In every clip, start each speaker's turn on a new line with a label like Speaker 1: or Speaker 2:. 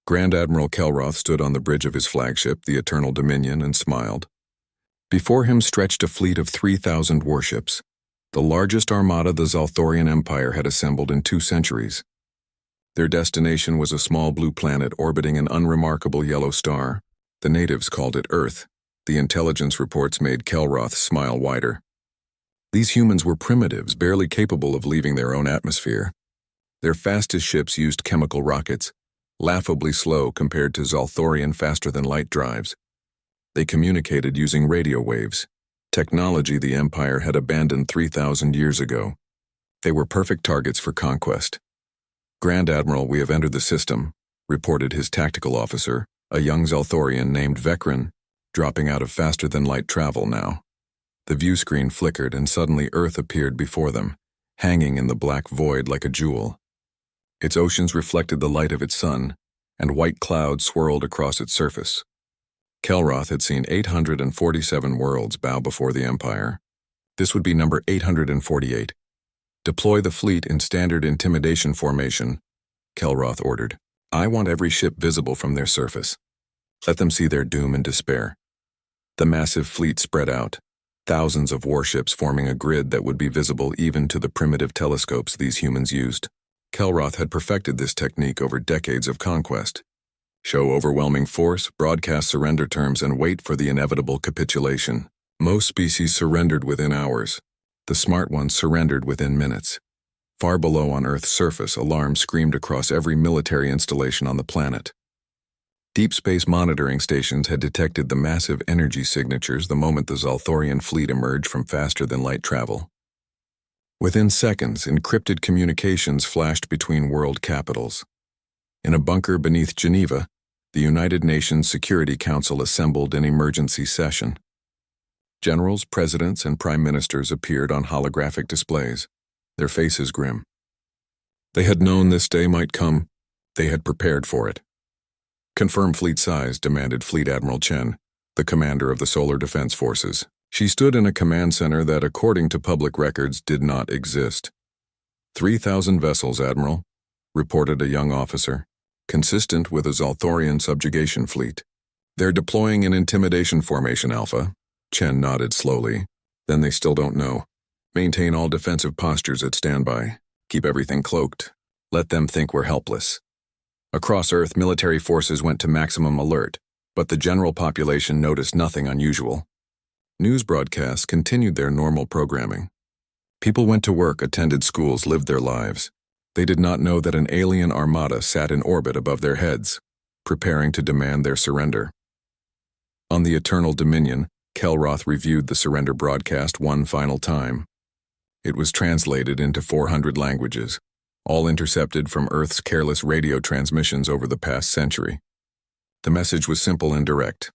Speaker 1: Grand Admiral Kelroth stood on the bridge of his flagship, the Eternal Dominion, and smiled. Before him stretched a fleet of 3,000 warships, the largest armada the Zalthorian Empire had assembled in 2 centuries. Their destination was a small blue planet orbiting an unremarkable yellow star. The natives called it Earth. The intelligence reports made Kelroth's smile wider. These humans were primitives, barely capable of leaving their own atmosphere. Their fastest ships used chemical rockets, laughably slow compared to Zalthorian faster-than-light drives. They communicated using radio waves, technology the Empire had abandoned 3,000 years ago. They were perfect targets for conquest. "Grand Admiral, we have entered the system," reported his tactical officer, a young Zalthorian named Vekran, dropping out of faster-than-light travel now. The view screen flickered and suddenly Earth appeared before them, hanging in the black void like a jewel. Its oceans reflected the light of its sun, and white clouds swirled across its surface. Kelroth had seen 847 worlds bow before the Empire. This would be number 848. "Deploy the fleet in standard intimidation formation," Kelroth ordered. "I want every ship visible from their surface. Let them see their doom and despair." The massive fleet spread out, thousands of warships forming a grid that would be visible even to the primitive telescopes these humans used. Kelroth had perfected this technique over decades of conquest. Show overwhelming force, broadcast surrender terms, and wait for the inevitable capitulation. Most species surrendered within hours. The smart ones surrendered within minutes. Far below on Earth's surface, alarms screamed across every military installation on the planet. Deep space monitoring stations had detected the massive energy signatures the moment the Zalthorian fleet emerged from faster-than-light travel. Within seconds, encrypted communications flashed between world capitals. In a bunker beneath Geneva, the United Nations Security Council assembled in emergency session. Generals, presidents, and prime ministers appeared on holographic displays, their faces grim. They had known this day might come. They had prepared for it. "Confirm fleet size," demanded Fleet Admiral Chen, the commander of the Solar Defense Forces. She stood in a command center that, according to public records, did not exist. 3,000 vessels, Admiral," reported a young officer, consistent with a Zalthorian subjugation fleet. "They're deploying in intimidation formation, Alpha." Chen nodded slowly. "Then they still don't know. Maintain all defensive postures at standby. Keep everything cloaked. Let them think we're helpless." Across Earth, military forces went to maximum alert, but the general population noticed nothing unusual. News broadcasts continued their normal programming. People went to work, attended schools, lived their lives. They did not know that an alien armada sat in orbit above their heads, preparing to demand their surrender. On the Eternal Dominion, Kelroth reviewed the surrender broadcast one final time. It was translated into 400 languages, all intercepted from Earth's careless radio transmissions over the past century. The message was simple and direct.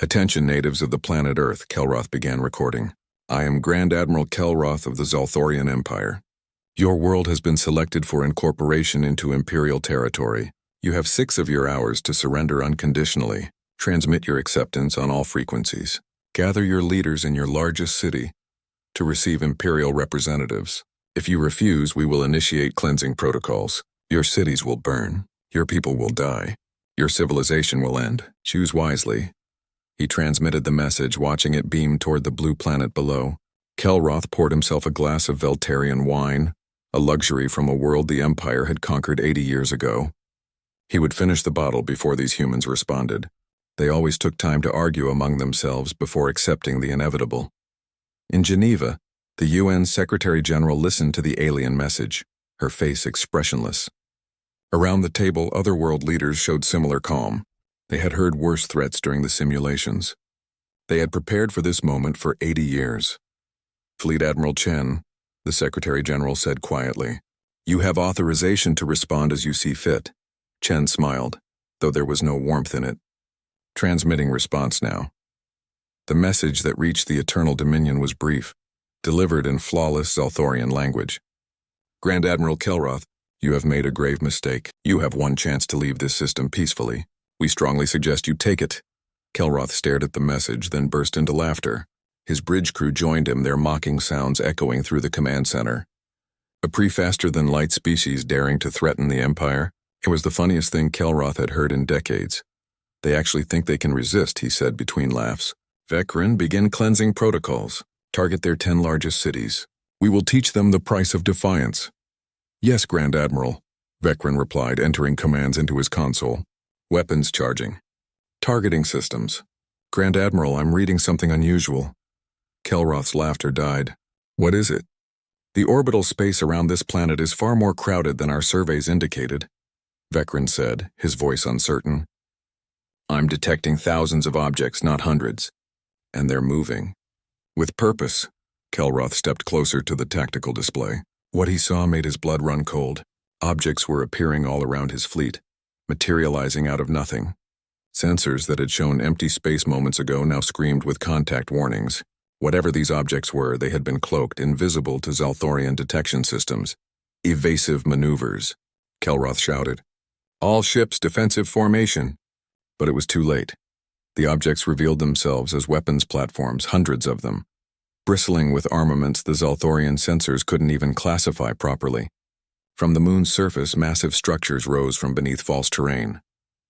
Speaker 1: "Attention, natives of the planet Earth," Kelroth began recording. "I am Grand Admiral Kelroth of the Zalthorian Empire. Your world has been selected for incorporation into Imperial territory. You have 6 of your hours to surrender unconditionally. Transmit your acceptance on all frequencies. Gather your leaders in your largest city to receive Imperial representatives. If you refuse, we will initiate cleansing protocols. Your cities will burn. Your people will die. Your civilization will end. Choose wisely." He transmitted the message, watching it beam toward the blue planet below. Kelroth poured himself a glass of Veltarian wine, a luxury from a world the Empire had conquered 80 years ago. He would finish the bottle before these humans responded. They always took time to argue among themselves before accepting the inevitable. In Geneva, the UN Secretary-General listened to the alien message, her face expressionless. Around the table, other world leaders showed similar calm. They had heard worse threats during the simulations. They had prepared for this moment for 80 years. "Fleet Admiral Chen," the Secretary-General said quietly, "you have authorization to respond as you see fit." Chen smiled, though there was no warmth in it. Transmitting response now. The message that reached the Eternal Dominion was brief, delivered in flawless Zalthorian language. "Grand Admiral Kelroth, you have made a grave mistake. You have one chance to leave this system peacefully. We strongly suggest you take it." Kelroth stared at the message, then burst into laughter. His bridge crew joined him, their mocking sounds echoing through the command center. A pre-faster-than-light species daring to threaten the Empire? It was the funniest thing Kelroth had heard in decades. They actually think they can resist, he said between laughs. Vecren, begin cleansing protocols. Target their 10 largest cities. We will teach them the price of defiance. Yes, Grand Admiral, Vecren replied, entering commands into his console. Weapons charging. Targeting systems. Grand Admiral, I'm reading something unusual. Kelroth's laughter died. What is it? The orbital space around this planet is far more crowded than our surveys indicated, Vecren said, his voice uncertain. I'm detecting thousands of objects, not hundreds. And they're moving. With purpose. Kelroth stepped closer to the tactical display. What he saw made his blood run cold. Objects were appearing all around his fleet, materializing out of nothing. Sensors that had shown empty space moments ago now screamed with contact warnings. Whatever these objects were, they had been cloaked, invisible to Zalthorian detection systems. Evasive maneuvers, Kelroth shouted. All ships defensive formation. But it was too late. The objects revealed themselves as weapons platforms, hundreds of them. Bristling with armaments the Zalthorian sensors couldn't even classify properly. From the moon's surface, massive structures rose from beneath false terrain,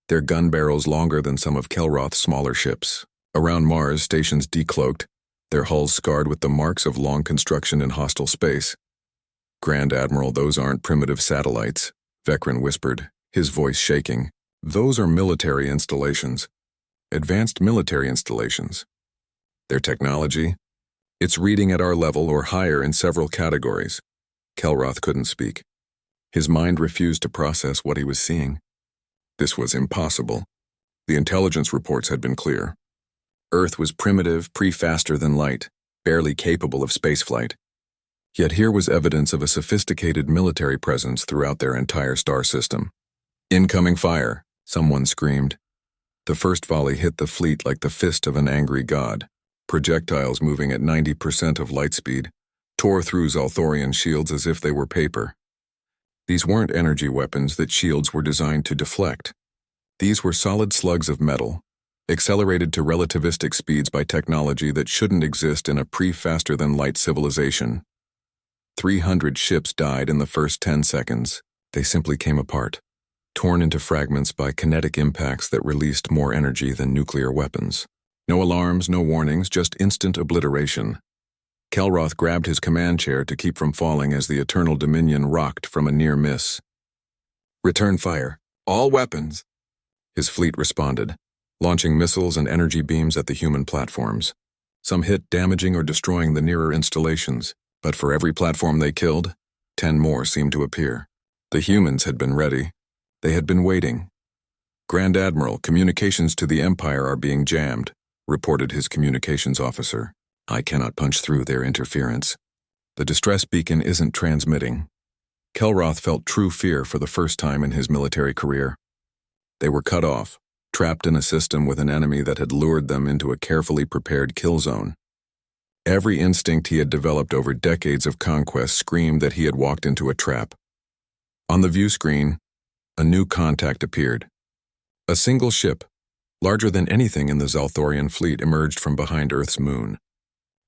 Speaker 1: their gun barrels longer than some of Kelroth's smaller ships. Around Mars, stations decloaked, their hulls scarred with the marks of long construction in hostile space. Grand Admiral, those aren't primitive satellites, Vecren whispered, his voice shaking. Those are military installations. Advanced military installations. Their technology? It's reading at our level or higher in several categories. Kelroth couldn't speak. His mind refused to process what he was seeing. This was impossible. The intelligence reports had been clear. Earth was primitive, faster than light, barely capable of spaceflight. Yet here was evidence of a sophisticated military presence throughout their entire star system. Incoming fire, someone screamed. The first volley hit the fleet like the fist of an angry god. Projectiles moving at 90% of light speed tore through Zalthorian shields as if they were paper. These weren't energy weapons that shields were designed to deflect. These were solid slugs of metal, accelerated to relativistic speeds by technology that shouldn't exist in a faster-than-light civilization. 300 ships died in the first 10 seconds. They simply came apart, torn into fragments by kinetic impacts that released more energy than nuclear weapons. No alarms, no warnings, just instant obliteration. Kelroth grabbed his command chair to keep from falling as the Eternal Dominion rocked from a near miss. Return fire. All weapons. His fleet responded, launching missiles and energy beams at the human platforms. Some hit, damaging or destroying the nearer installations, but for every platform they killed, 10 more seemed to appear. The humans had been ready. They had been waiting. Grand Admiral, communications to the Empire are being jammed, reported his communications officer. I cannot punch through their interference. The distress beacon isn't transmitting. Kelroth felt true fear for the first time in his military career. They were cut off, trapped in a system with an enemy that had lured them into a carefully prepared kill zone. Every instinct he had developed over decades of conquest screamed that he had walked into a trap. On the view screen, a new contact appeared. A single ship, larger than anything in the Zalthorian fleet, emerged from behind Earth's moon.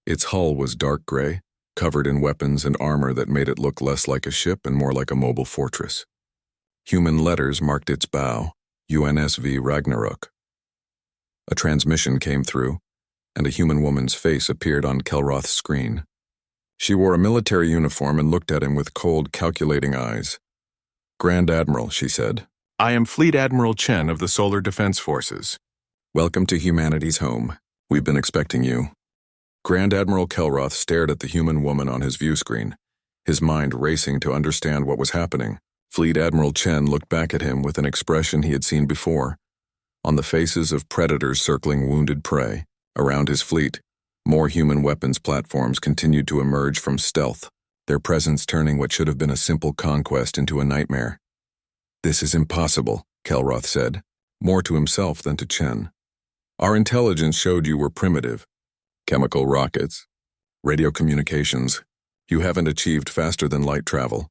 Speaker 1: Its hull was dark gray, covered in weapons and armor that made it look less like a ship and more like a mobile fortress. Human letters marked its bow, UNSV Ragnarok. A transmission came through, and a human woman's face appeared on Kelroth's screen. She wore a military uniform and looked at him with cold, calculating eyes. Grand Admiral, she said. I am Fleet Admiral Chen of the Solar Defense Forces. Welcome to humanity's home. We've been expecting you. Grand Admiral Kelroth stared at the human woman on his view screen, his mind racing to understand what was happening. Fleet Admiral Chen looked back at him with an expression he had seen before. On the faces of predators circling wounded prey, around his fleet, more human weapons platforms continued to emerge from stealth, their presence turning what should have been a simple conquest into a nightmare. This is impossible, Kelroth said, more to himself than to Chen. Our intelligence showed you were primitive. Chemical rockets, radio communications. You haven't achieved faster-than-light travel.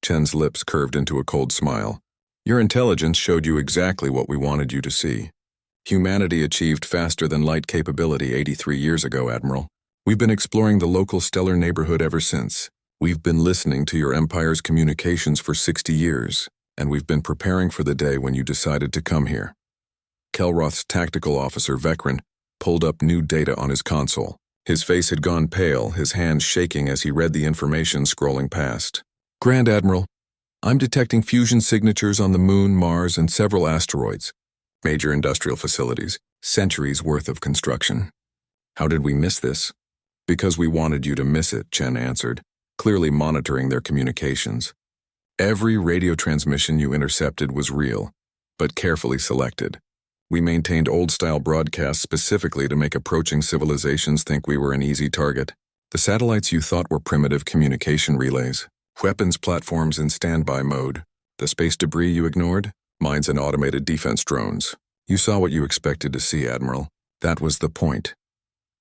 Speaker 1: Chen's lips curved into a cold smile. Your intelligence showed you exactly what we wanted you to see. Humanity achieved faster-than-light capability 83 years ago, Admiral. We've been exploring the local stellar neighborhood ever since. We've been listening to your Empire's communications for 60 years. and we've been preparing for the day when you decided to come here. Kelroth's tactical officer, Vecren, pulled up new data on his console. His face had gone pale, his hands shaking as he read the information scrolling past. Grand Admiral, I'm detecting fusion signatures on the Moon, Mars, and several asteroids. Major industrial facilities, centuries worth of construction. How did we miss this? Because we wanted you to miss it, Chen answered, clearly monitoring their communications. Every radio transmission you intercepted was real, but carefully selected. We maintained old-style broadcasts specifically to make approaching civilizations think we were an easy target. The satellites you thought were primitive communication relays, weapons platforms in standby mode. The space debris you ignored, mines and automated defense drones. You saw what you expected to see, Admiral. That was the point.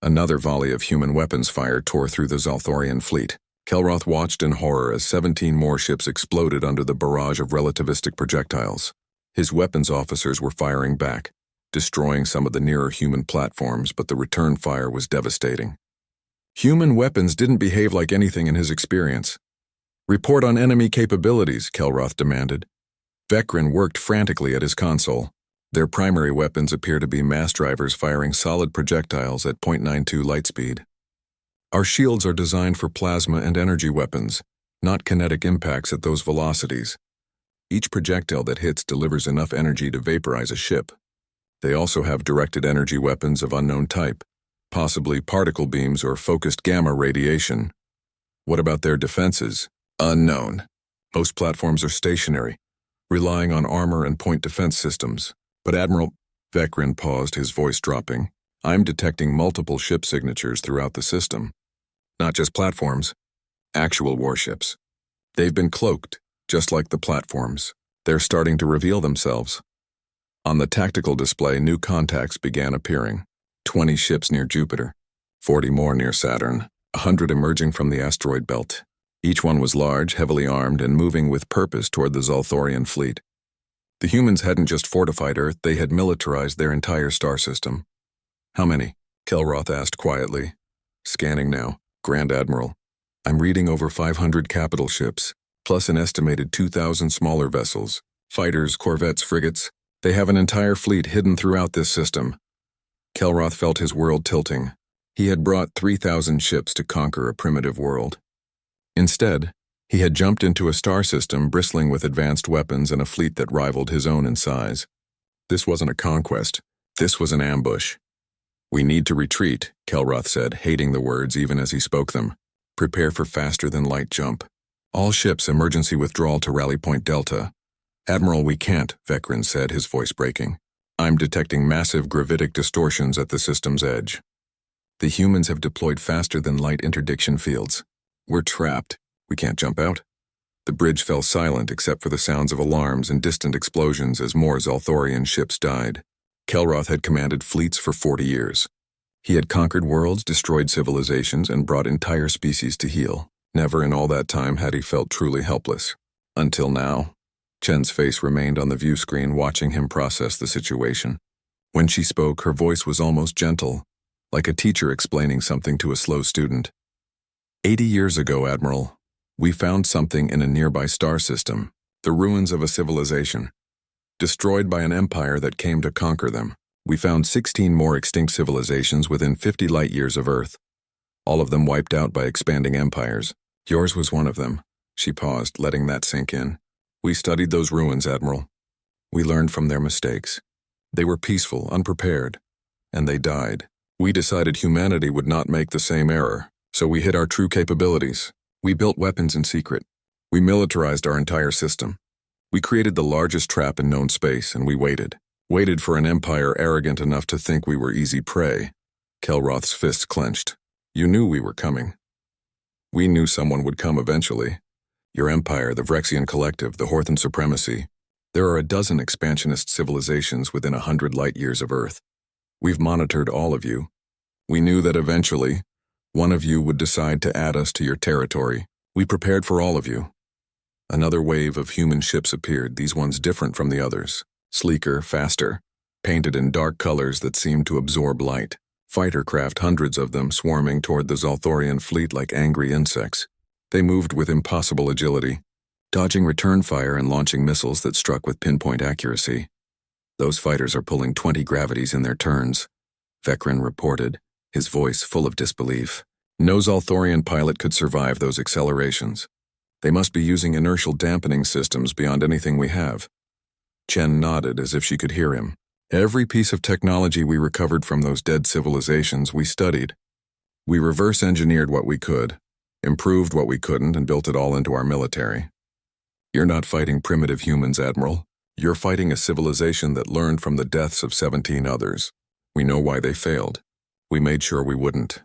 Speaker 1: Another volley of human weapons fire tore through the Zalthorian fleet. Kelroth watched in horror as 17 more ships exploded under the barrage of relativistic projectiles. His weapons officers were firing back, destroying some of the nearer human platforms, but the return fire was devastating. Human weapons didn't behave like anything in his experience. Report on enemy capabilities, Kelroth demanded. Vecren worked frantically at his console. Their primary weapons appear to be mass drivers firing solid projectiles at 0.92 light speed. Our shields are designed for plasma and energy weapons, not kinetic impacts at those velocities. Each projectile that hits delivers enough energy to vaporize a ship. They also have directed energy weapons of unknown type, possibly particle beams or focused gamma radiation. What about their defenses? Unknown. Most platforms are stationary, relying on armor and point defense systems. But Admiral, Vecren paused, his voice dropping. I'm detecting multiple ship signatures throughout the system. Not just platforms, actual warships. They've been cloaked, just like the platforms. They're starting to reveal themselves. On the tactical display, new contacts began appearing. 20 ships near Jupiter, 40 more near Saturn, 100 emerging from the asteroid belt. Each one was large, heavily armed, and moving with purpose toward the Zalthorian fleet. The humans hadn't just fortified Earth, they had militarized their entire star system. How many? Kelroth asked quietly. Scanning now, Grand Admiral. I'm reading over 500 capital ships, plus an estimated 2,000 smaller vessels, fighters, corvettes, frigates. They have an entire fleet hidden throughout this system. Kelroth felt his world tilting. He had brought 3,000 ships to conquer a primitive world. Instead, he had jumped into a star system bristling with advanced weapons and a fleet that rivaled his own in size. This wasn't a conquest. This was an ambush. We need to retreat, Kelroth said, hating the words even as he spoke them. Prepare for faster-than-light jump. All ships emergency withdrawal to Rally Point Delta. Admiral, we can't, Vecren said, his voice breaking. I'm detecting massive gravitic distortions at the system's edge. The humans have deployed faster-than-light interdiction fields. We're trapped. We can't jump out. The bridge fell silent except for the sounds of alarms and distant explosions as more Zalthorian ships died. Kelroth had commanded fleets for 40 years. He had conquered worlds, destroyed civilizations, and brought entire species to heel. Never in all that time had he felt truly helpless. Until now. Chen's face remained on the view screen, watching him process the situation. When she spoke, her voice was almost gentle, like a teacher explaining something to a slow student. 80 years ago, Admiral, we found something in a nearby star system, the ruins of a civilization, destroyed by an empire that came to conquer them. We found 16 more extinct civilizations within 50 light-years of Earth, all of them wiped out by expanding empires. Yours was one of them. She paused, letting that sink in. We studied those ruins, Admiral. We learned from their mistakes. They were peaceful, unprepared, and they died. We decided humanity would not make the same error, so we hid our true capabilities. We built weapons in secret. We militarized our entire system. We created the largest trap in known space, and we waited. Waited for an empire arrogant enough to think we were easy prey. Kelroth's fists clenched. You knew we were coming. We knew someone would come eventually. Your empire, the Vrexian Collective, the Horthan Supremacy. There are a dozen expansionist civilizations within 100 light-years of Earth. We've monitored all of you. We knew that eventually, one of you would decide to add us to your territory. We prepared for all of you. Another wave of human ships appeared, these ones different from the others. Sleeker, faster, painted in dark colors that seemed to absorb light. Fighter craft, hundreds of them, swarming toward the Zalthorian fleet like angry insects. They moved with impossible agility, dodging return fire and launching missiles that struck with pinpoint accuracy. Those fighters are pulling 20 gravities in their turns, Vecren reported, his voice full of disbelief. No Zalthorian pilot could survive those accelerations. They must be using inertial dampening systems beyond anything we have. Chen nodded as if she could hear him. Every piece of technology we recovered from those dead civilizations we studied. We reverse-engineered what we could, improved what we couldn't, and built it all into our military. You're not fighting primitive humans, Admiral. You're fighting a civilization that learned from the deaths of 17 others. We know why they failed. We made sure we wouldn't.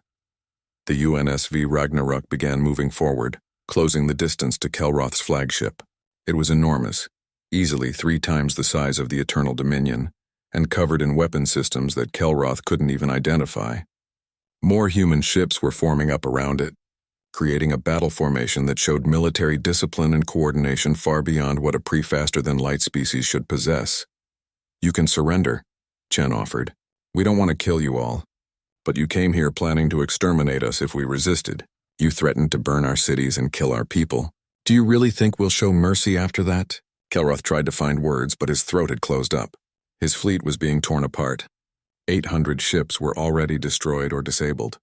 Speaker 1: The UNSV Ragnarok began moving forward, closing the distance to Kelroth's flagship. It was enormous, easily 3 times the size of the Eternal Dominion, and covered in weapon systems that Kelroth couldn't even identify. More human ships were forming up around it, creating a battle formation that showed military discipline and coordination far beyond what a pre-faster-than-light species should possess. You can surrender, Chen offered. We don't want to kill you all. But you came here planning to exterminate us if we resisted. You threatened to burn our cities and kill our people. Do you really think we'll show mercy after that? Kelroth tried to find words, but his throat had closed up. His fleet was being torn apart. 800 ships were already destroyed or disabled.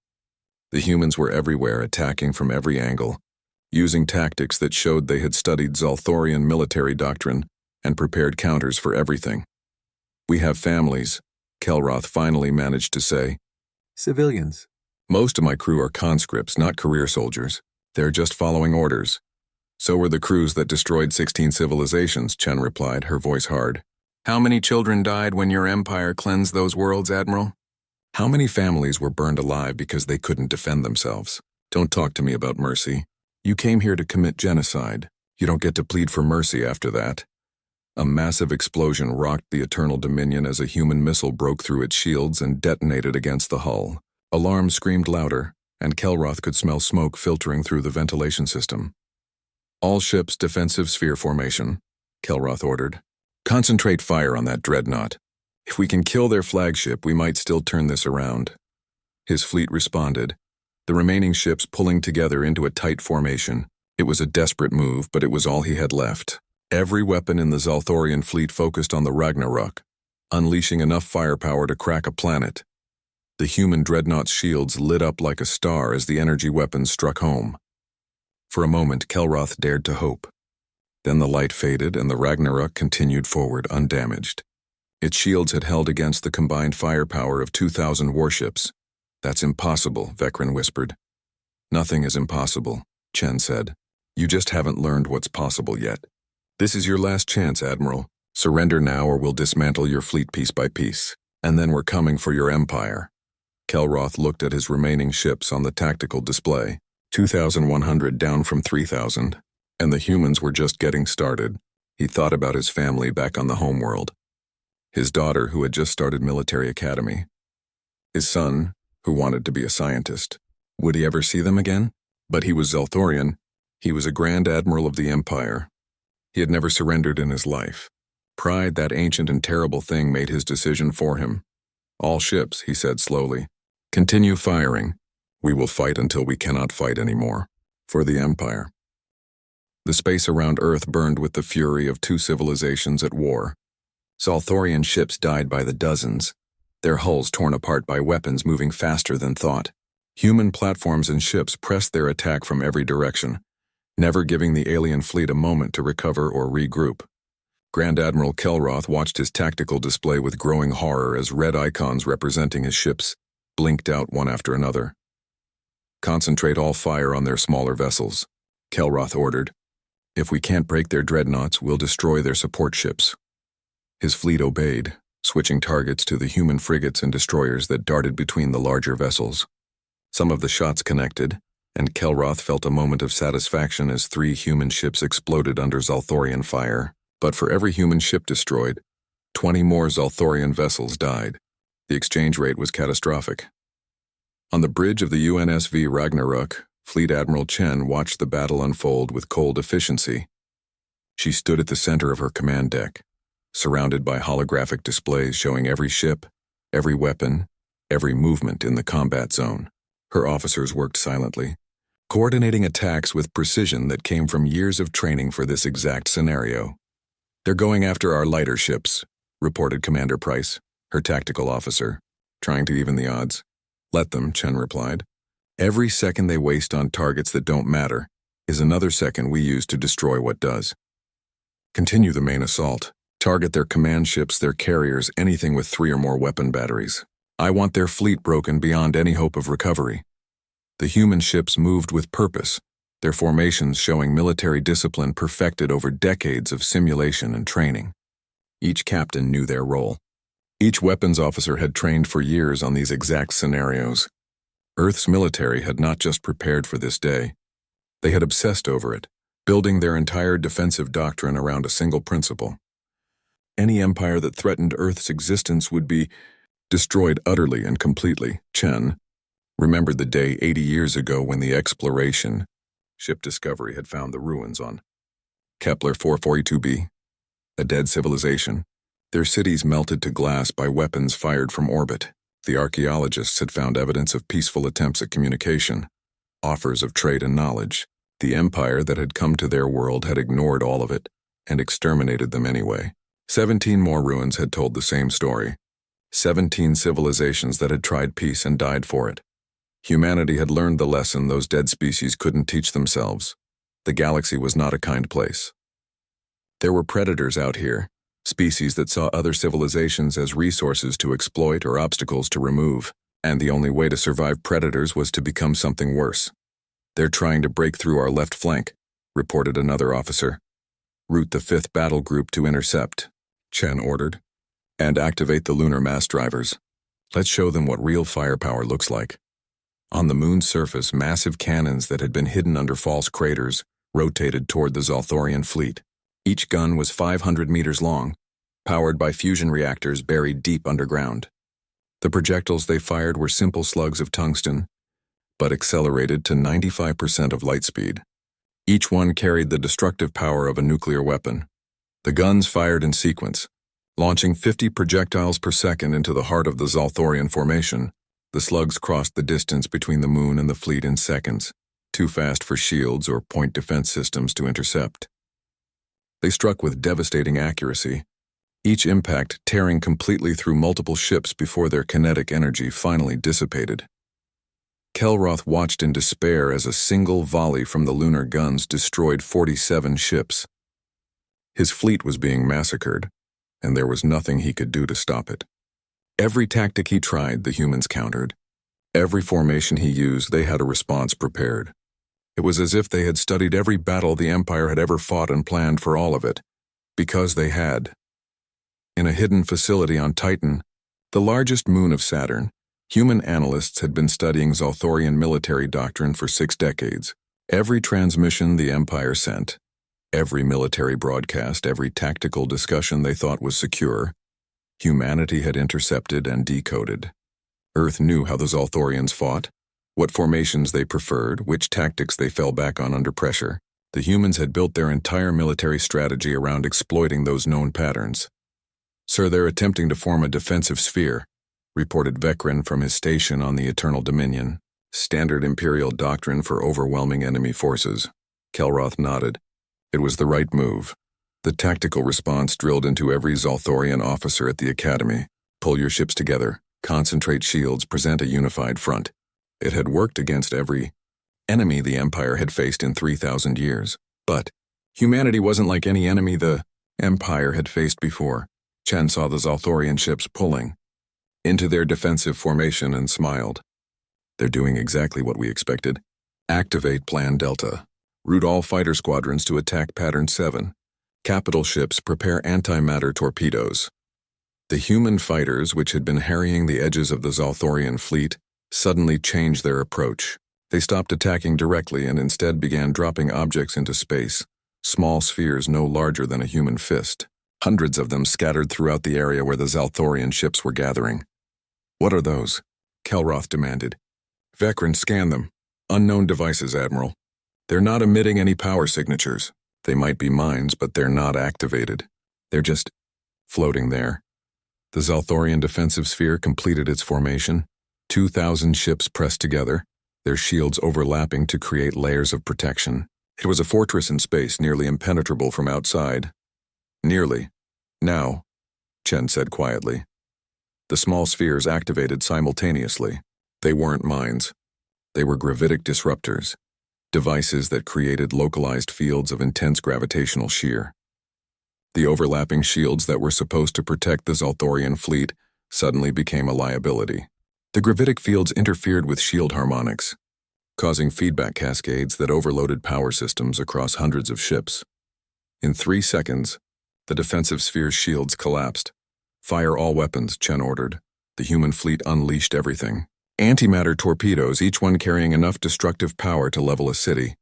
Speaker 1: The humans were everywhere, attacking from every angle, using tactics that showed they had studied Zalthorian military doctrine and prepared counters for everything. We have families, Kelroth finally managed to say.
Speaker 2: Civilians.
Speaker 1: Most of my crew are conscripts, not career soldiers. They're just following orders. So were the crews that destroyed 16 civilizations, Chen replied, her voice hard. How many children died when your empire cleansed those worlds, Admiral? How many families were burned alive because they couldn't defend themselves? Don't talk to me about mercy. You came here to commit genocide. You don't get to plead for mercy after that. A massive explosion rocked the Eternal Dominion as a human missile broke through its shields and detonated against the hull. Alarms screamed louder, and Kelroth could smell smoke filtering through the ventilation system. All ships defensive sphere formation, Kelroth ordered. Concentrate fire on that dreadnought. If we can kill their flagship, we might still turn this around. His fleet responded, the remaining ships pulling together into a tight formation. It was a desperate move, but it was all he had left. Every weapon in the Zalthorian fleet focused on the Ragnarok, unleashing enough firepower to crack a planet. The human dreadnought's shields lit up like a star as the energy weapons struck home. For a moment, Kelroth dared to hope. Then the light faded and the Ragnarok continued forward undamaged. Its shields had held against the combined firepower of 2,000 warships. That's impossible, Vecren whispered. Nothing is impossible, Chen said. You just haven't learned what's possible yet. This is your last chance, Admiral. Surrender now or we'll dismantle your fleet piece by piece. And then we're coming for your empire. Kelroth looked at his remaining ships on the tactical display. 2,100 down from 3,000. And the humans were just getting started. He thought about his family back on the homeworld. His daughter, who had just started military academy. His son, who wanted to be a scientist. Would he ever see them again? But he was Zalthorian. He was a Grand Admiral of the Empire. He had never surrendered in his life. Pride, that ancient and terrible thing, made his decision for him. All ships, he said slowly. Continue firing. We will fight until we cannot fight anymore. For the Empire. The space around Earth burned with the fury of 2 civilizations at war. Zalthorian ships died by the dozens, their hulls torn apart by weapons moving faster than thought. Human platforms and ships pressed their attack from every direction, never giving the alien fleet a moment to recover or regroup. Grand Admiral Kelroth watched his tactical display with growing horror as red icons representing his ships blinked out one after another. Concentrate all fire on their smaller vessels, Kelroth ordered. If we can't break their dreadnoughts, we'll destroy their support ships. His fleet obeyed, switching targets to the human frigates and destroyers that darted between the larger vessels. Some of the shots connected, and Kelroth felt a moment of satisfaction as 3 human ships exploded under Zalthorian fire. But for every human ship destroyed, 20 more Zalthorian vessels died. The exchange rate was catastrophic. On the bridge of the UNSV Ragnarok, Fleet Admiral Chen watched the battle unfold with cold efficiency. She stood at the center of her command deck, surrounded by holographic displays showing every ship, every weapon, every movement in the combat zone. Her officers worked silently, coordinating attacks with precision that came from years of training for this exact scenario. "They're going after our lighter ships," reported Commander Price, her tactical officer, trying to even the odds. "Let them," Chen replied. "Every second they waste on targets that don't matter is another second we use to destroy what does. Continue the main assault. Target their command ships, their carriers, anything with 3 or more weapon batteries. I want their fleet broken beyond any hope of recovery." The human ships moved with purpose, their formations showing military discipline perfected over decades of simulation and training. Each captain knew their role. Each weapons officer had trained for years on these exact scenarios. Earth's military had not just prepared for this day. They had obsessed over it, building their entire defensive doctrine around a single principle. Any empire that threatened Earth's existence would be destroyed utterly and completely. Chen remembered the day 80 years ago when the exploration ship Discovery had found the ruins on Kepler 442b, a dead civilization. Their cities melted to glass by weapons fired from orbit. The archaeologists had found evidence of peaceful attempts at communication, offers of trade and knowledge. The empire that had come to their world had ignored all of it and exterminated them anyway. 17 more ruins had told the same story. 17 civilizations that had tried peace and died for it. Humanity had learned the lesson those dead species couldn't teach themselves. The galaxy was not a kind place. There were predators out here, species that saw other civilizations as resources to exploit or obstacles to remove, and the only way to survive predators was to become something worse. "They're trying to break through our left flank," reported another officer. "Route the 5th Battle Group to intercept," Chen ordered, "and activate the lunar mass drivers. Let's show them what real firepower looks like." On the moon's surface, massive cannons that had been hidden under false craters rotated toward the Zalthorian fleet. Each gun was 500 meters long, powered by fusion reactors buried deep underground. The projectiles they fired were simple slugs of tungsten, but accelerated to 95% of light speed. Each one carried the destructive power of a nuclear weapon. The guns fired in sequence, launching 50 projectiles per second into the heart of the Zalthorian formation. The slugs crossed the distance between the moon and the fleet in seconds, too fast for shields or point defense systems to intercept. They struck with devastating accuracy, each impact tearing completely through multiple ships before their kinetic energy finally dissipated. Kelroth watched in despair as a single volley from the lunar guns destroyed 47 ships. His fleet was being massacred, and there was nothing he could do to stop it. Every tactic he tried, the humans countered. Every formation he used, they had a response prepared. It was as if they had studied every battle the Empire had ever fought and planned for all of it, because they had. In a hidden facility on Titan, the largest moon of Saturn, human analysts had been studying Zalthorian military doctrine for 6 decades. Every transmission the Empire sent, every military broadcast, every tactical discussion they thought was secure, humanity had intercepted and decoded. Earth knew how the Zalthorians fought, what formations they preferred, which tactics they fell back on under pressure. The humans had built their entire military strategy around exploiting those known patterns. "Sir, they're attempting to form a defensive sphere," reported Vekrin from his station on the Eternal Dominion. "Standard Imperial doctrine for overwhelming enemy forces." Kelroth nodded. It was the right move. The tactical response drilled into every Zalthorian officer at the Academy. Pull your ships together, concentrate shields, present a unified front. It had worked against every enemy the Empire had faced in 3,000 years. But humanity wasn't like any enemy the Empire had faced before. Chen saw the Zalthorian ships pulling into their defensive formation and smiled. "They're doing exactly what we expected. Activate Plan Delta. Route all fighter squadrons to attack Pattern 7. Capital ships prepare antimatter torpedoes." The human fighters, which had been harrying the edges of the Zalthorian fleet, suddenly changed their approach. They stopped attacking directly and instead began dropping objects into space, small spheres no larger than a human fist. Hundreds of them scattered throughout the area where the Zalthorian ships were gathering. "What are those?" Kelroth demanded. "Vekrin, scan them. Unknown devices, Admiral. They're not emitting any power signatures. They might be mines, but they're not activated. They're just floating there." The Zalthorian defensive sphere completed its formation. 2,000 ships pressed together, their shields overlapping to create layers of protection. It was a fortress in space, nearly impenetrable from outside. Nearly. Now, Chen said quietly. The small spheres activated simultaneously. They weren't mines. They were gravitic disruptors, devices that created localized fields of intense gravitational shear. The overlapping shields that were supposed to protect the Zalthorian fleet suddenly became a liability. The gravitic fields interfered with shield harmonics, causing feedback cascades that overloaded power systems across hundreds of ships. In 3 seconds, the defensive sphere's shields collapsed. Fire all weapons, Chen ordered. The human fleet unleashed everything. Antimatter torpedoes, each one carrying enough destructive power to level a city.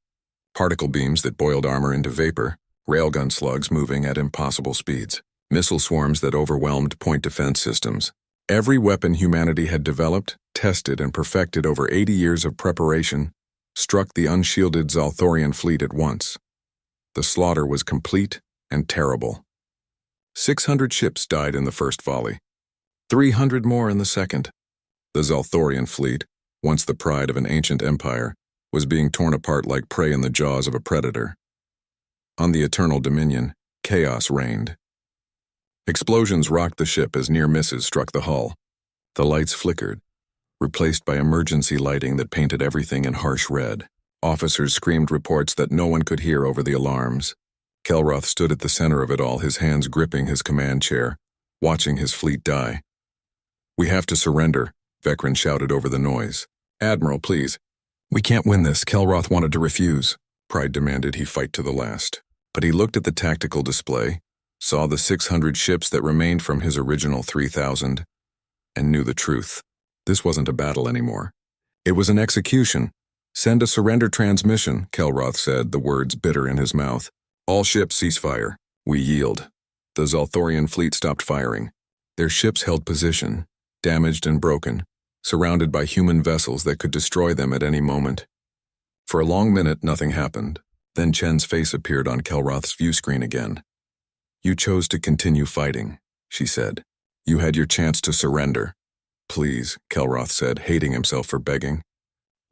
Speaker 1: Particle beams that boiled armor into vapor. Railgun slugs moving at impossible speeds. Missile swarms that overwhelmed point defense systems. Every weapon humanity had developed, tested, and perfected over 80 years of preparation struck the unshielded Zalthorian fleet at once. The slaughter was complete and terrible. 600 ships died in the first volley. 300 more in the second. The Zalthorian fleet, once the pride of an ancient empire, was being torn apart like prey in the jaws of a predator. On the Eternal Dominion, chaos reigned. Explosions rocked the ship as near misses struck the hull. The lights flickered, replaced by emergency lighting that painted everything in harsh red. Officers screamed reports that no one could hear over the alarms. Kelroth stood at the center of it all, his hands gripping his command chair, watching his fleet die. "We have to surrender," Vekran shouted over the noise. "Admiral, please." "We can't win this," Kelroth wanted to refuse. Pride demanded he fight to the last. But he looked at the tactical display, saw the 600 ships that remained from his original 3,000, and knew the truth. This wasn't a battle anymore. It was an execution. "Send a surrender transmission," Kelroth said, the words bitter in his mouth. "All ships cease fire. We yield." The Zalthorian fleet stopped firing. Their ships held position, damaged and broken, surrounded by human vessels that could destroy them at any moment. For a long minute, nothing happened. Then Chen's face appeared on Kelroth's view screen again. "You chose to continue fighting," she said. "You had your chance to surrender." "Please," Kelroth said, hating himself for begging.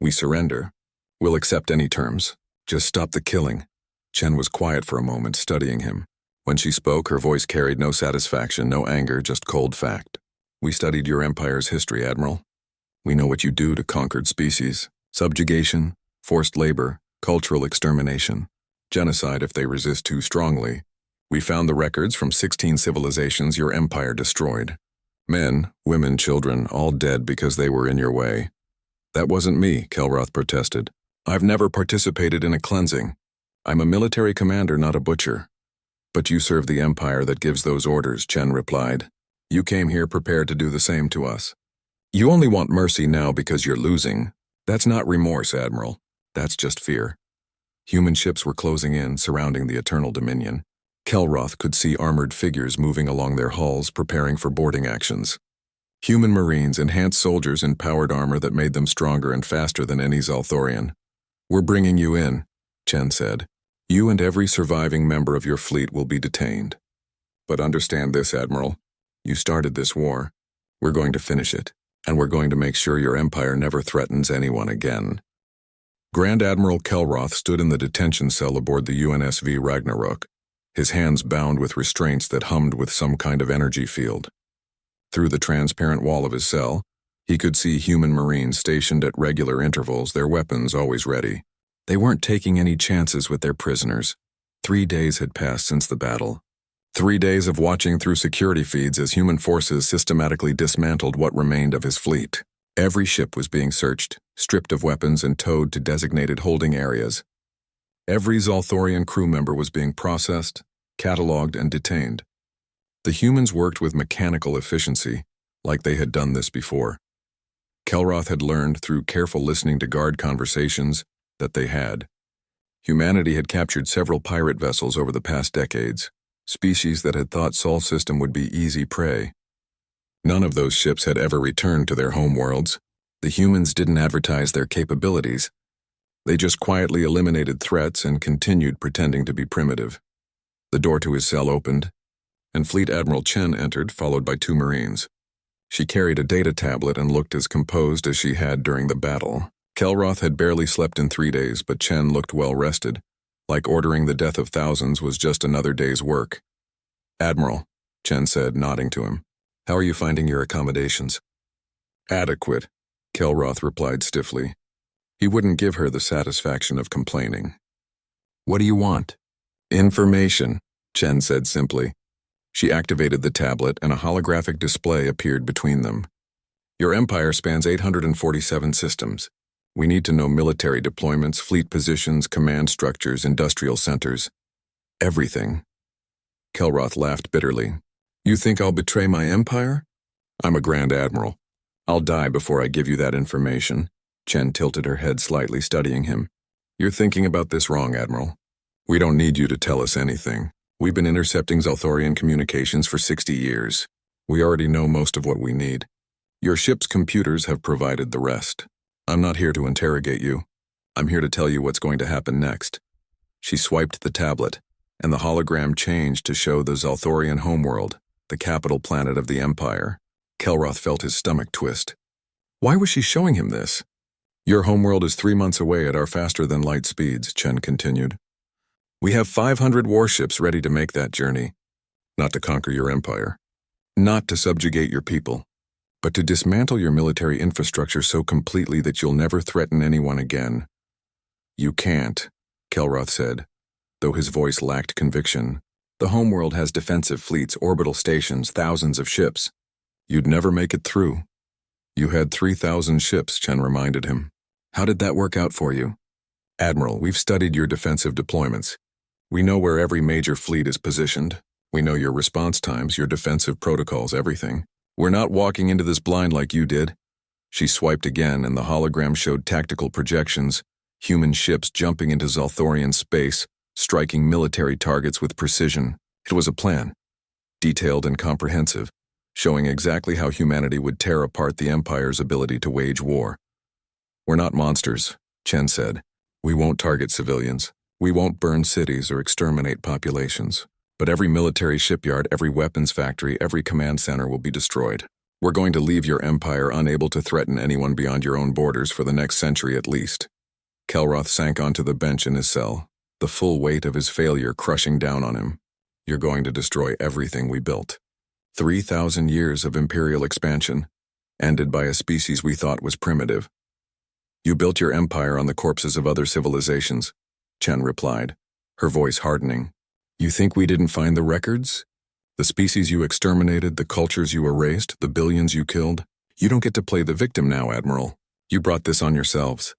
Speaker 1: "We surrender. We'll accept any terms. Just stop the killing." Chen was quiet for a moment, studying him. When she spoke, her voice carried no satisfaction, no anger, just cold fact. "We studied your empire's history, Admiral. We know what you do to conquered species. Subjugation, forced labor, cultural extermination, genocide if they resist too strongly. We found the records from 16 civilizations your empire destroyed. Men, women, children, all dead because they were in your way." "That wasn't me," Kelroth protested. "I've never participated in a cleansing. I'm a military commander, not a butcher." "But you serve the empire that gives those orders," Chen replied. "You came here prepared to do the same to us. You only want mercy now because you're losing. That's not remorse, Admiral. That's just fear." Human ships were closing in, surrounding the Eternal Dominion. Kelroth could see armored figures moving along their hulls, preparing for boarding actions. Human Marines, enhanced soldiers in powered armor that made them stronger and faster than any Zalthorian. "We're bringing you in," Chen said. "You and every surviving member of your fleet will be detained. But understand this, Admiral. You started this war. We're going to finish it, and we're going to make sure your empire never threatens anyone again." Grand Admiral Kelroth stood in the detention cell aboard the UNSV Ragnarok, his hands bound with restraints that hummed with some kind of energy field. Through the transparent wall of his cell, he could see human Marines stationed at regular intervals, their weapons always ready. They weren't taking any chances with their prisoners. 3 days had passed since the battle. 3 days of watching through security feeds as human forces systematically dismantled what remained of his fleet. Every ship was being searched, stripped of weapons, and towed to designated holding areas. Every Zalthorian crew member was being processed, cataloged, and detained. The humans worked with mechanical efficiency, like they had done this before. Kelroth had learned through careful listening to guard conversations that they had. Humanity had captured several pirate vessels over the past decades, species that had thought Sol System would be easy prey. None of those ships had ever returned to their homeworlds. The humans didn't advertise their capabilities. They just quietly eliminated threats and continued pretending to be primitive. The door to his cell opened, and Fleet Admiral Chen entered, followed by 2 Marines. She carried a data tablet and looked as composed as she had during the battle. Kelroth had barely slept in 3 days, but Chen looked well rested, like ordering the death of thousands was just another day's work. "Admiral," Chen said, nodding to him. "How are you finding your accommodations?" "Adequate," Kelroth replied stiffly. He wouldn't give her the satisfaction of complaining. "What do you want?" "Information," Chen said simply. She activated the tablet and a holographic display appeared between them. "Your empire spans 847 systems. We need to know military deployments, fleet positions, command structures, industrial centers. Everything." Kelroth laughed bitterly. "You think I'll betray my empire? I'm a Grand Admiral. I'll die before I give you that information." Chen tilted her head slightly, studying him. "You're thinking about this wrong, Admiral. We don't need you to tell us anything. We've been intercepting Zalthorian communications for 60 years. We already know most of what we need. Your ship's computers have provided the rest. I'm not here to interrogate you. I'm here to tell you what's going to happen next." She swiped the tablet, and the hologram changed to show the Zalthorian homeworld, the capital planet of the Empire. Kelroth felt his stomach twist. Why was she showing him this? "Your homeworld is 3 months away at our faster-than-light speeds," Chen continued. "We have 500 warships ready to make that journey. Not to conquer your empire. Not to subjugate your people. But to dismantle your military infrastructure so completely that you'll never threaten anyone again." "You can't," Kelroth said, though his voice lacked conviction. "The homeworld has defensive fleets, orbital stations, thousands of ships. You'd never make it through." "You had 3,000 ships," Chen reminded him. "How did that work out for you?" "Admiral, we've studied your defensive deployments. We know where every major fleet is positioned. We know your response times, your defensive protocols, everything. We're not walking into this blind like you did." She swiped again, and the hologram showed tactical projections, human ships jumping into Zalthorian space, striking military targets with precision. It was a plan, detailed and comprehensive, showing exactly how humanity would tear apart the Empire's ability to wage war. "We're not monsters," Chen said. "We won't target civilians. We won't burn cities or exterminate populations. But every military shipyard, every weapons factory, every command center will be destroyed. We're going to leave your empire unable to threaten anyone beyond your own borders for the next century at least." Kelroth sank onto the bench in his cell, the full weight of his failure crushing down on him. "You're going to destroy everything we built. 3,000 years of imperial expansion, ended by a species we thought was primitive. You built your empire on the corpses of other civilizations," Chen replied, her voice hardening. "You think we didn't find the records? The species you exterminated, the cultures you erased, the billions you killed? You don't get to play the victim now, Admiral. You brought this on yourselves."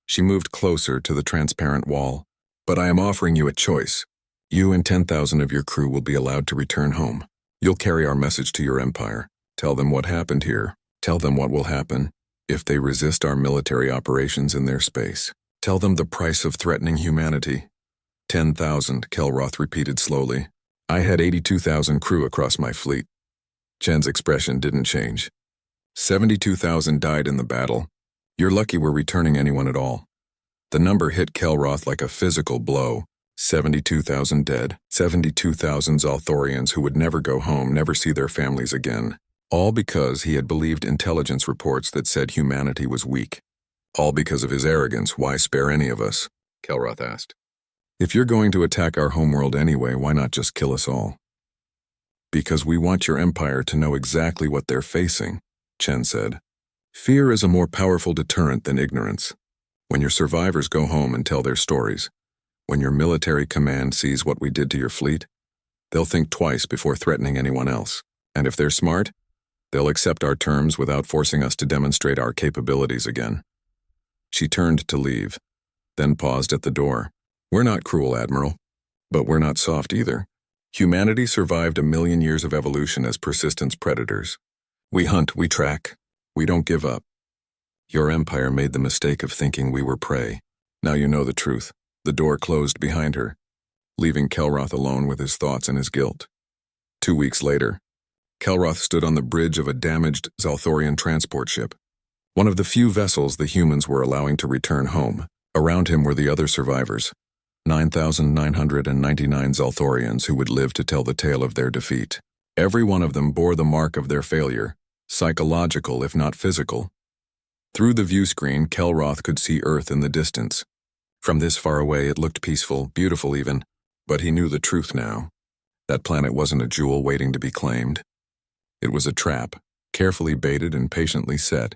Speaker 1: She moved closer to the transparent wall. "But I am offering you a choice. You and 10,000 of your crew will be allowed to return home. You'll carry our message to your empire. Tell them what happened here. Tell them what will happen if they resist our military operations in their space. Tell them the price of threatening humanity." 10,000, Kelroth repeated slowly. "I had 82,000 crew across my fleet." Chen's expression didn't change. 72,000 died in the battle. You're lucky we're returning anyone at all." The number hit Kelroth like a physical blow. 72,000 dead, 72,000 Zalthorians who would never go home, never see their families again. All because he had believed intelligence reports that said humanity was weak. All because of his arrogance. Why spare any of us? Kelroth asked. "If you're going to attack our homeworld anyway, why not just kill us all?" "Because we want your empire to know exactly what they're facing," Chen said. "Fear is a more powerful deterrent than ignorance. When your survivors go home and tell their stories, when your military command sees what we did to your fleet, they'll think twice before threatening anyone else. And if they're smart, they'll accept our terms without forcing us to demonstrate our capabilities again." She turned to leave, then paused at the door. "We're not cruel, Admiral, but we're not soft either. Humanity survived 1,000,000 years of evolution as persistence predators. We hunt, we track, we don't give up. Your empire made the mistake of thinking we were prey. Now you know the truth." The door closed behind her, leaving Kelroth alone with his thoughts and his guilt. 2 weeks later, Kelroth stood on the bridge of a damaged Zalthorian transport ship, one of the few vessels the humans were allowing to return home. Around him were the other survivors, 9,999 Zalthorians who would live to tell the tale of their defeat. Every one of them bore the mark of their failure, psychological if not physical. Through the view screen, Kelroth could see Earth in the distance. From this far away, it looked peaceful, beautiful even, but he knew the truth now. That planet wasn't a jewel waiting to be claimed. It was a trap, carefully baited and patiently set,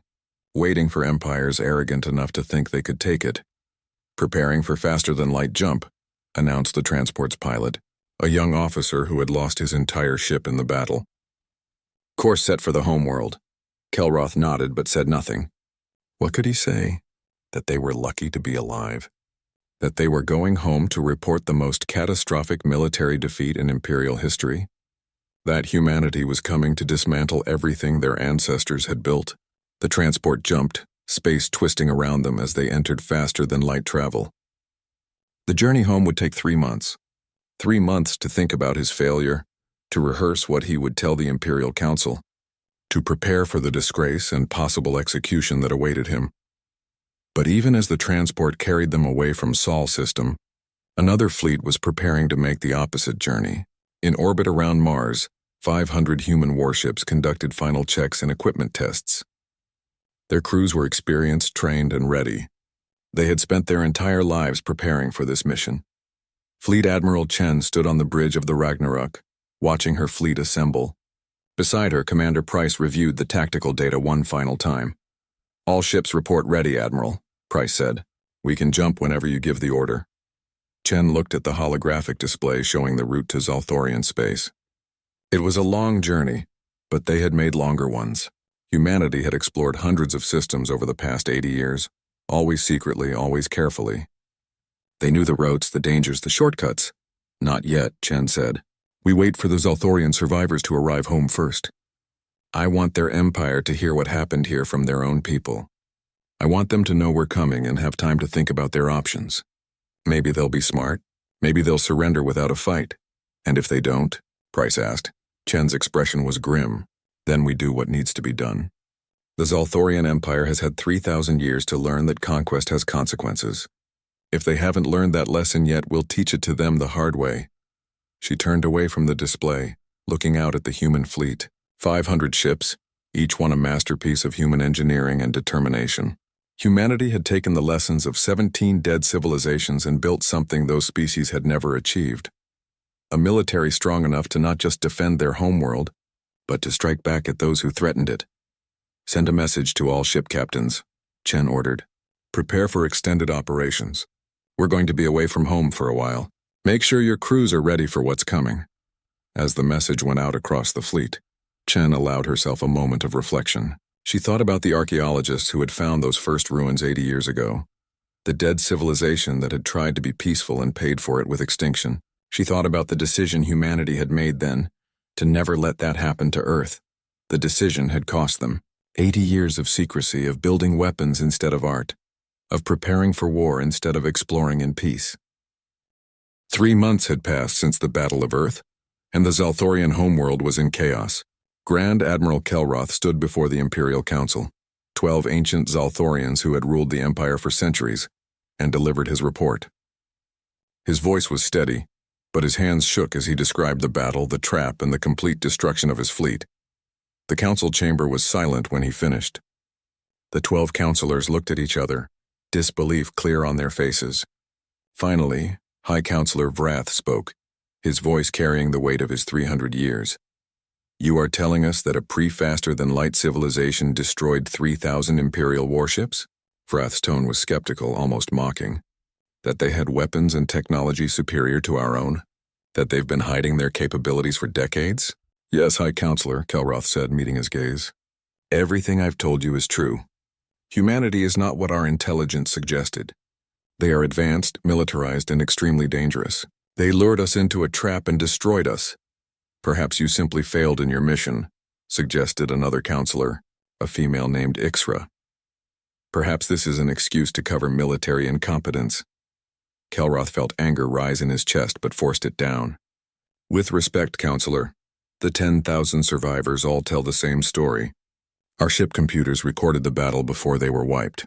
Speaker 1: waiting for empires arrogant enough to think they could take it. Preparing for faster-than-light jump, announced the transport's pilot, a young officer who had lost his entire ship in the battle. Course set for the homeworld. Kelroth nodded but said nothing. What could he say? That they were lucky to be alive. That they were going home to report the most catastrophic military defeat in Imperial history. That humanity was coming to dismantle everything their ancestors had built. The transport jumped, space twisting around them as they entered faster-than-light travel. The journey home would take 3 months. 3 months to think about his failure, to rehearse what he would tell the Imperial Council, to prepare for the disgrace and possible execution that awaited him. But even as the transport carried them away from Sol system, another fleet was preparing to make the opposite journey. In orbit around Mars, 500 human warships conducted final checks and equipment tests. Their crews were experienced, trained, and ready. They had spent their entire lives preparing for this mission. Fleet Admiral Chen stood on the bridge of the Ragnarok, watching her fleet assemble. Beside her, Commander Price reviewed the tactical data one final time. All ships report ready, Admiral, Price said. We can jump whenever you give the order. Chen looked at the holographic display showing the route to Zalthorian space. It was a long journey, but they had made longer ones. Humanity had explored hundreds of systems over the past 80 years, always secretly, always carefully. They knew the routes, the dangers, the shortcuts. Not yet, Chen said. We wait for the Zalthorian survivors to arrive home first. I want their empire to hear what happened here from their own people. I want them to know we're coming and have time to think about their options. Maybe they'll be smart. Maybe they'll surrender without a fight. And if they don't, Price asked. Chen's expression was grim. Then we do what needs to be done. The Zalthorian Empire has had 3,000 years to learn that conquest has consequences. If they haven't learned that lesson yet, we'll teach it to them the hard way. She turned away from the display, looking out at the human fleet. 500 ships, each one a masterpiece of human engineering and determination. Humanity had taken the lessons of 17 dead civilizations and built something those species had never achieved. A military strong enough to not just defend their homeworld, but to strike back at those who threatened it. Send a message to all ship captains, Chen ordered. Prepare for extended operations. We're going to be away from home for a while. Make sure your crews are ready for what's coming. As the message went out across the fleet, Chen allowed herself a moment of reflection. She thought about the archaeologists who had found those first ruins 80 years ago. The dead civilization that had tried to be peaceful and paid for it with extinction. She thought about the decision humanity had made then, to never let that happen to Earth. The decision had cost them 80 years of secrecy, of building weapons instead of art, of preparing for war instead of exploring in peace. 3 months had passed since the Battle of Earth, and the Zalthorian homeworld was in chaos. Grand Admiral Kelroth stood before the Imperial Council, 12 ancient Zalthorians who had ruled the Empire for centuries, and delivered his report. His voice was steady, but his hands shook as he described the battle, the trap, and the complete destruction of his fleet. The council chamber was silent when he finished. The 12 counselors looked at each other, disbelief clear on their faces. Finally, High Counselor Vrath spoke, his voice carrying the weight of his 300 years. You are telling us that a pre-faster-than-light civilization destroyed 3,000 Imperial warships? Vrath's tone was skeptical, almost mocking. That they had weapons and technology superior to our own? That they've been hiding their capabilities for decades? Yes, High Counselor, Kelroth said, meeting his gaze. Everything I've told you is true. Humanity is not what our intelligence suggested. They are advanced, militarized, and extremely dangerous. They lured us into a trap and destroyed us. Perhaps you simply failed in your mission, suggested another counselor, a female named Ixra. Perhaps this is an excuse to cover military incompetence. Kelroth felt anger rise in his chest but forced it down. With respect, Counselor, the 10,000 survivors all tell the same story. Our ship computers recorded the battle before they were wiped.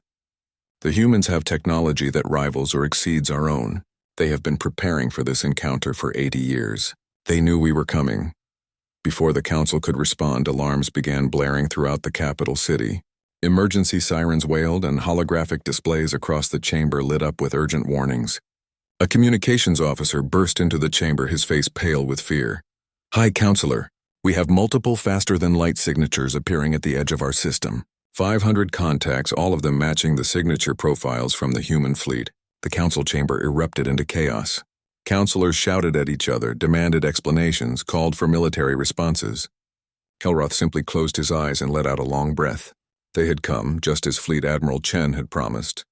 Speaker 1: The humans have technology that rivals or exceeds our own. They have been preparing for this encounter for 80 years. They knew we were coming. Before the council could respond, alarms began blaring throughout the capital city. Emergency sirens wailed and holographic displays across the chamber lit up with urgent warnings. A communications officer burst into the chamber, his face pale with fear. "High Counselor, we have multiple faster-than-light signatures appearing at the edge of our system. 500 contacts, all of them matching the signature profiles from the human fleet." The council chamber erupted into chaos. Counselors shouted at each other, demanded explanations, called for military responses. Kelroth simply closed his eyes and let out a long breath. They had come, just as Fleet Admiral Chen had promised.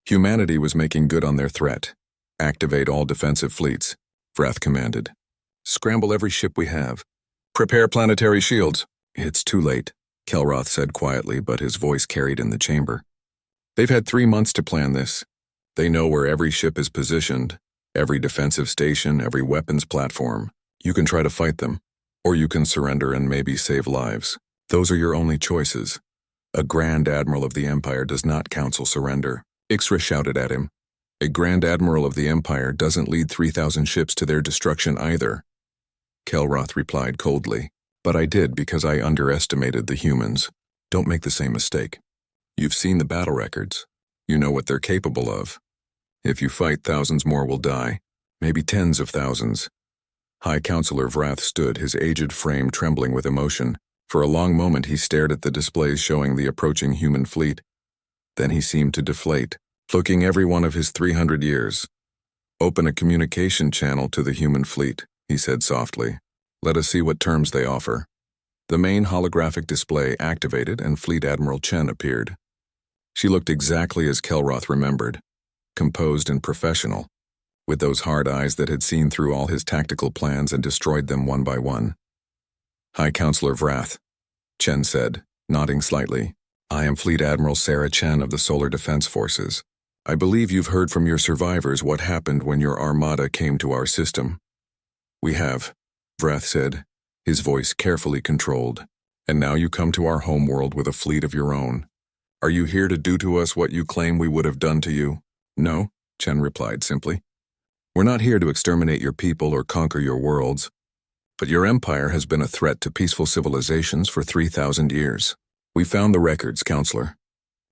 Speaker 1: Humanity was making good on their threat. "Activate all defensive fleets," Vrath commanded. "Scramble every ship we have. Prepare planetary shields." "It's too late," Kelroth said quietly, but his voice carried in the chamber. "They've had 3 months to plan this. They know where every ship is positioned, every defensive station, every weapons platform. You can try to fight them, or you can surrender and maybe save lives. Those are your only choices. A Grand Admiral of the Empire does not counsel surrender." Ixra shouted at him. "A Grand Admiral of the Empire doesn't lead 3,000 ships to their destruction either." Kelroth replied coldly. "But I did because I underestimated the humans. Don't make the same mistake. You've seen the battle records. You know what they're capable of. If you fight, thousands more will die, maybe tens of thousands." High Counselor Vrath stood, his aged frame trembling with emotion. For a long moment he stared at the displays showing the approaching human fleet. Then he seemed to deflate, looking every one of his 300 years. "Open a communication channel to the human fleet," he said softly. "Let us see what terms they offer." The main holographic display activated and Fleet Admiral Chen appeared. She looked exactly as Kelroth remembered, composed and professional, with those hard eyes that had seen through all his tactical plans and destroyed them one by one. "High Counselor Vrath," Chen said, nodding slightly. "I am Fleet Admiral Sarah Chen of the Solar Defense Forces. I believe you've heard from your survivors what happened when your armada came to our system." "We have," Vrath said, his voice carefully controlled. "And now you come to our homeworld with a fleet of your own. Are you here to do to us what you claim we would have done to you?" "No," Chen replied simply. "We're not here to exterminate your people or conquer your worlds. But your empire has been a threat to peaceful civilizations for 3,000 years. We found the records, Counselor.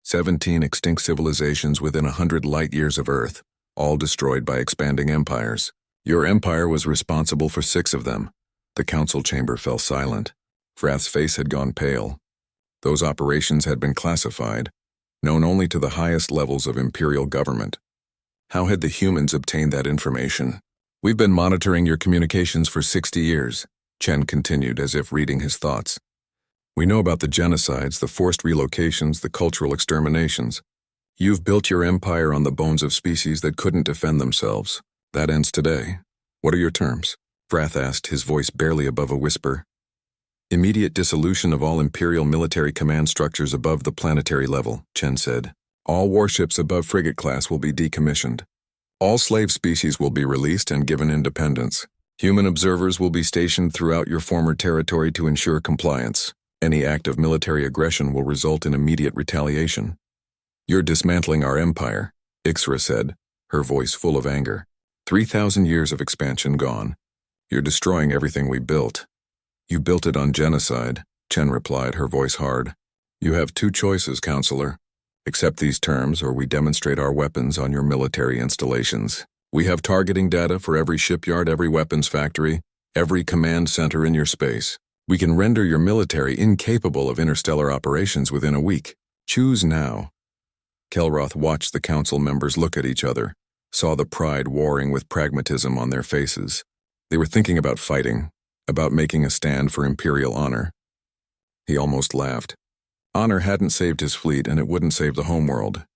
Speaker 1: 17 extinct civilizations within 100 light-years of Earth, all destroyed by expanding empires. Your empire was responsible for 6 of them." The council chamber fell silent. Vrath's face had gone pale. Those operations had been classified, known only to the highest levels of Imperial government. How had the humans obtained that information? "We've been monitoring your communications for 60 years, Chen continued as if reading his thoughts. "We know about the genocides, the forced relocations, the cultural exterminations. You've built your empire on the bones of species that couldn't defend themselves. That ends today. What are your terms?" Vrath asked, his voice barely above a whisper. "Immediate dissolution of all Imperial military command structures above the planetary level," Chen said. "All warships above frigate class will be decommissioned. All slave species will be released and given independence. Human observers will be stationed throughout your former territory to ensure compliance. Any act of military aggression will result in immediate retaliation." "You're dismantling our empire," Ixra said, her voice full of anger. 3,000 years of expansion gone. You're destroying everything we built." "You built it on genocide," Chen replied, her voice hard. "You have 2 choices, Counselor. Accept these terms or we demonstrate our weapons on your military installations. We have targeting data for every shipyard, every weapons factory, every command center in your space. We can render your military incapable of interstellar operations within a week. Choose now." Kelroth watched the council members look at each other, saw the pride warring with pragmatism on their faces. They were thinking about fighting, about making a stand for Imperial honor. He almost laughed. Honor hadn't saved his fleet, and it wouldn't save the homeworld.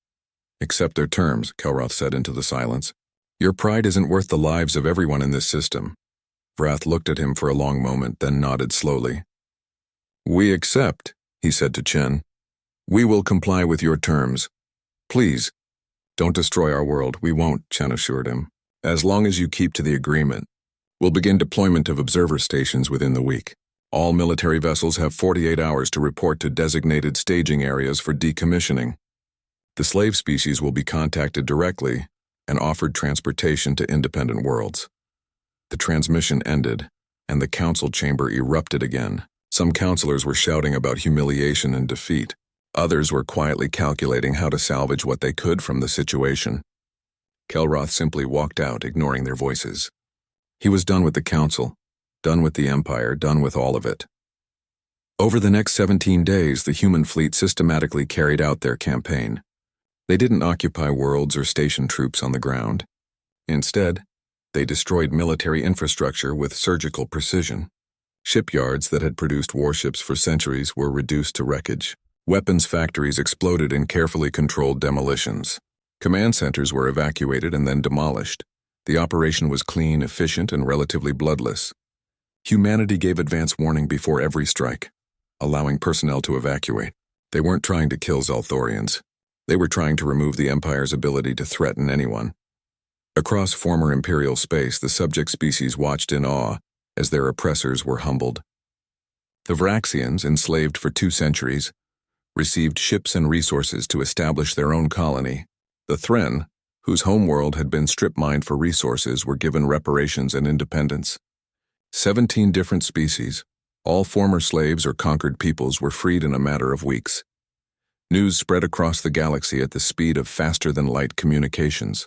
Speaker 1: "Accept their terms," Kelroth said into the silence. "Your pride isn't worth the lives of everyone in this system." Vrath looked at him for a long moment, then nodded slowly. "We accept," he said to Chen. "We will comply with your terms. Please, don't destroy our world." "We won't," Chen assured him. "As long as you keep to the agreement. We'll begin deployment of observer stations within the week. All military vessels have 48 hours to report to designated staging areas for decommissioning. The slave species will be contacted directly and offered transportation to independent worlds." The transmission ended, and the council chamber erupted again. Some counselors were shouting about humiliation and defeat. Others were quietly calculating how to salvage what they could from the situation. Kelroth simply walked out, ignoring their voices. He was done with the Council, done with the Empire, done with all of it. Over the next 17 days, the human fleet systematically carried out their campaign. They didn't occupy worlds or station troops on the ground. Instead, they destroyed military infrastructure with surgical precision. Shipyards that had produced warships for centuries were reduced to wreckage. Weapons factories exploded in carefully controlled demolitions. Command centers were evacuated and then demolished. The operation was clean, efficient, and relatively bloodless. Humanity gave advance warning before every strike, allowing personnel to evacuate. They weren't trying to kill Zalthorians. They were trying to remove the Empire's ability to threaten anyone. Across former Imperial space, the subject species watched in awe as their oppressors were humbled. The Vraxians, enslaved for 2 centuries, received ships and resources to establish their own colony. The Thren, whose homeworld had been strip-mined for resources, were given reparations and independence. 17 different species, all former slaves or conquered peoples, were freed in a matter of weeks. News spread across the galaxy at the speed of faster-than-light communications.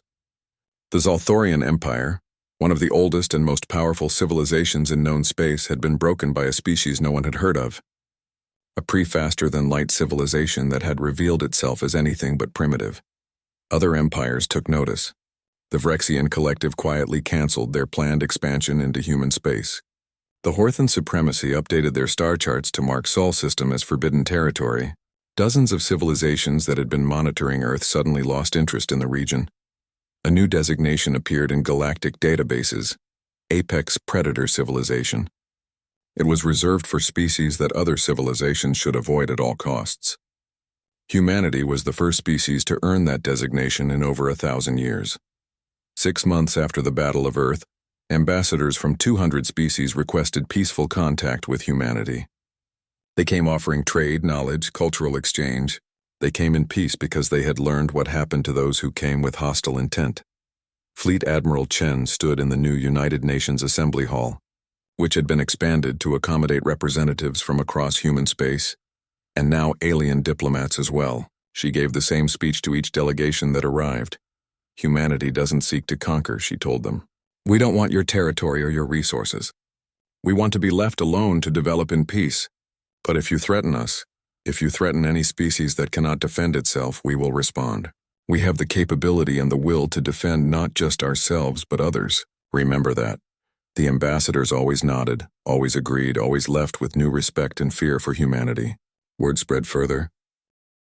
Speaker 1: The Zalthorian Empire, one of the oldest and most powerful civilizations in known space, had been broken by a species no one had heard of. A pre-faster-than-light civilization that had revealed itself as anything but primitive. Other empires took notice. The Vrexian collective quietly canceled their planned expansion into human space. The Horthan Supremacy updated their star charts to mark Sol system as forbidden territory. Dozens of civilizations that had been monitoring Earth suddenly lost interest in the region. A new designation appeared in galactic databases, Apex Predator Civilization. It was reserved for species that other civilizations should avoid at all costs. Humanity was the first species to earn that designation in over 1,000 years. 6 months after the Battle of Earth, ambassadors from 200 species requested peaceful contact with humanity. They came offering trade, knowledge, cultural exchange. They came in peace because they had learned what happened to those who came with hostile intent. Fleet Admiral Chen stood in the new United Nations Assembly Hall, which had been expanded to accommodate representatives from across human space, and now alien diplomats as well. She gave the same speech to each delegation that arrived. Humanity doesn't seek to conquer, she told them. We don't want your territory or your resources. We want to be left alone to develop in peace. But if you threaten us, if you threaten any species that cannot defend itself, we will respond. We have the capability and the will to defend not just ourselves but others. Remember that. The ambassadors always nodded, always agreed, always left with new respect and fear for humanity. Word spread further.